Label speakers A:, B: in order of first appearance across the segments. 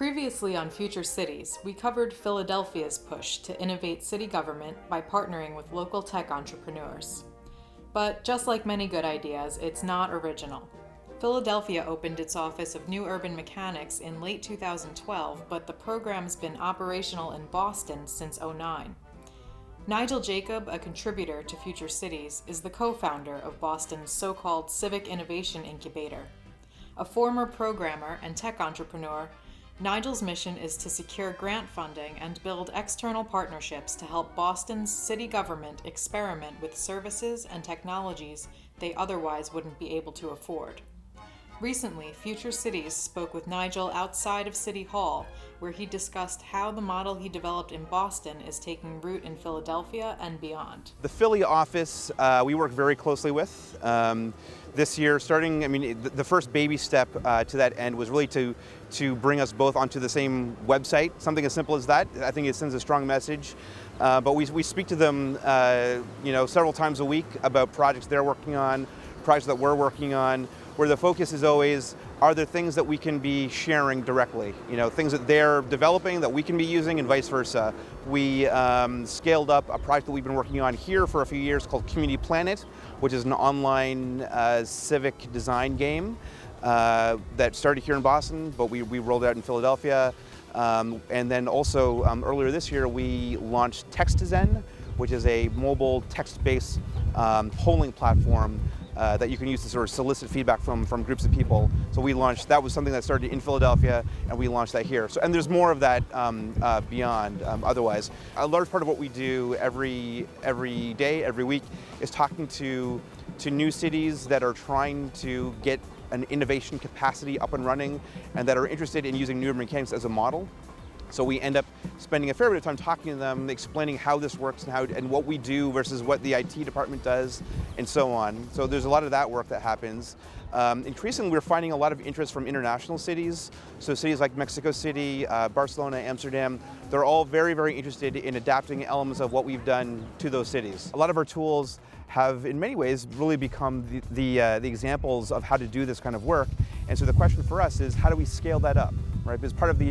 A: Previously on Future Cities, we covered Philadelphia's push to innovate city government by partnering with local tech entrepreneurs. But just like many good ideas, it's not original. Philadelphia opened its Office of New Urban Mechanics in late 2012, but the program's been operational in Boston since '09. Nigel Jacob, a contributor to Future Cities, is the co-founder of Boston's so-called Civic Innovation Incubator. A former programmer and tech entrepreneur, Nigel's mission is to secure grant funding and build external partnerships to help Boston's city government experiment with services and technologies they otherwise wouldn't be able to afford. Recently, Future Cities spoke with Nigel outside of City Hall, where he discussed how the model he developed in Boston is taking root in Philadelphia and beyond.
B: The Philly office we work very closely with. This year, the first baby step to that end was really to bring us both onto the same website, something as simple as that. I think it sends a strong message. But we speak to them several times a week about projects they're working on, projects that we're working on, where the focus is always, are there things that we can be sharing directly? Things that they're developing that we can be using and vice versa. We scaled up a project that we've been working on here for a few years called Community Planet, which is an online civic design game that started here in Boston, but we rolled it out in Philadelphia. And then also earlier this year, we launched Text2Zen, which is a mobile text-based polling platform that you can use to sort of solicit feedback from groups of people. So that was something that started in Philadelphia, and we launched that here. And there's more of that beyond otherwise. A large part of what we do every day, every week, is talking to new cities that are trying to get an innovation capacity up and running and that are interested in using new urban mechanics as a model. So we end up spending a fair bit of time talking to them, explaining how this works and what we do versus what the IT department does, and so on. So there's a lot of that work that happens. Increasingly, we're finding a lot of interest from international cities. So cities like Mexico City, Barcelona, Amsterdam, they're all very, very interested in adapting elements of what we've done to ththose cities. A lot of our tools have, in many ways, really become the examples of how to do this kind of work. And so the question for us is, how do we scale that up, right? Because part of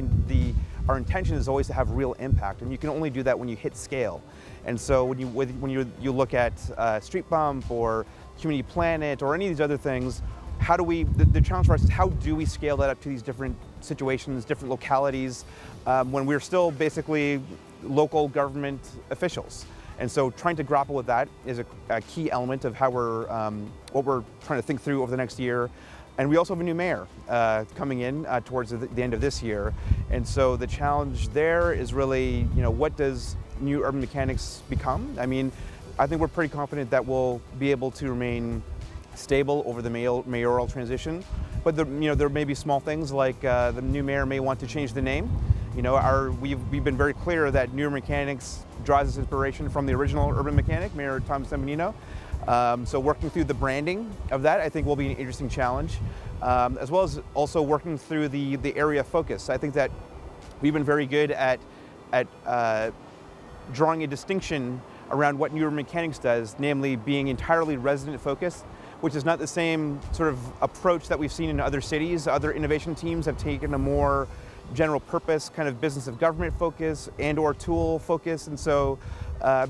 B: our intention is always to have real impact, and you can only do that when you hit scale. And so when you look at Street Bump or Community Planet or any of these other things, the challenge for us is how do we scale that up to these different situations, different localities, when we're still basically local government officials. And so trying to grapple with that is a key element of how what we're trying to think through over the next year. And we also have a new mayor coming in towards the end of this year. And so the challenge there is really, what does new urban mechanics become? I mean, I think we're pretty confident that we'll be able to remain stable over the mayoral transition. But there may be small things like the new mayor may want to change the name. We've been very clear that new urban mechanics draws its inspiration from the original urban mechanic, Mayor Tom Sembenino. So working through the branding of that, I think, will be an interesting challenge, as well as also working through the area focus. I think that we've been very good at drawing a distinction around what new urban mechanics does, namely being entirely resident focused, which is not the same sort of approach that we've seen in other cities. Other innovation teams have taken a more general purpose, kind of business of government focus and/or tool focus, and so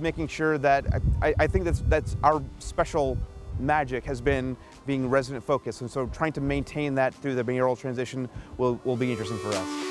B: making sure that I think that's our special magic has been being resident focused, and so trying to maintain that through the mayoral transition will be interesting for us.